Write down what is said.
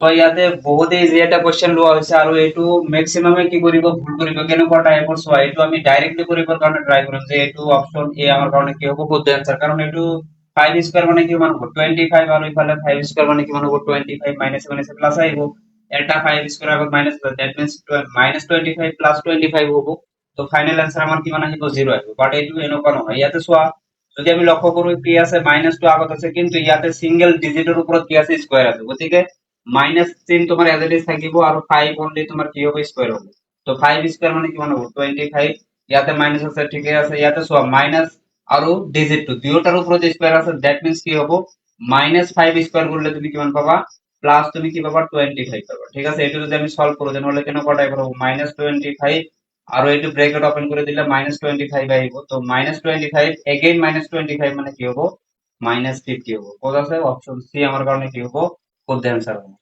তো ইয়াতে বহুত ইজি এটা কোৱেশ্চন লোৱা হৈছে আৰু এইটো মেক্সিমামে কি কৰিব ভুল কৰিব কেনেকুৱা টাইপৰ চোৱা এইটো আমি ডাইৰেক্টলি কৰিবৰ কাৰণে ট্ৰাই কৰিম যে এইটো অপচন এ আমাৰ কাৰণে কি হ'ব শুদ্ধ এনসাৰ কাৰণ এইটো 5 স্কয়াৰ মানে কিমান হ'ব 25 আৰু ইফালে 5 স্কয়াৰ মানে কিমান হ'ব 25 মাইনাস মাইনাস প্লাস আহিব এটা 5 স্কয়ার আগত মাইনাস দ্যাট মিন্স -25 প্লাস 25 হ'ব তো ফাইনাল এনসার আমাৰ কিমান আহিব 0 আহিব বাট এইটো এনেকুৱা নহয় ইয়াতে চোৱা যদি আমি লক্ষ্য কৰো কি আছে মাইনাসটো আগত আছে কিন্তু ইয়াতে সিঙ্গেল ডিজিটেৰ উপৰত কি আছে স্কয়াৰ আছে গতিকে মাইনাস চিন তোমাৰ এজ ইট ইজ থাকিব আৰু 5 অনলি তোমাৰ কি হ'ব স্কয়ার হ'ব তো 5 স্কয়ার মানে কিমান হ'ব 25 ইয়াতে মাইনাস আছে ঠিকই আছে ইয়াতে চোৱা মাইনাস আৰু ডিজিটটো দুয়োটাৰ ওপৰত স্কয়ার আছে দ্যাট মিন্স কি হ'ব -5 স্কয়ার করলে তুমি কিমান পাবা প্লাস তুমি কি পাবা 25 পাবা ঠিক আছে এটা যদি আমি সলভ কৰো তেনেহলে কেনেকুৱা টাইপৰ হ'ব -25 আৰু এইটো ব্ৰেকেট ওপেন কৰি দিলে -25 আহিব তো -25 এগেইন -25 মানে কি হ'ব -50 হ'ব কোড আছে অপশন সি আমাৰ কাৰণে কি হ'ব শুদ্ধ এনসাৰ হ'ব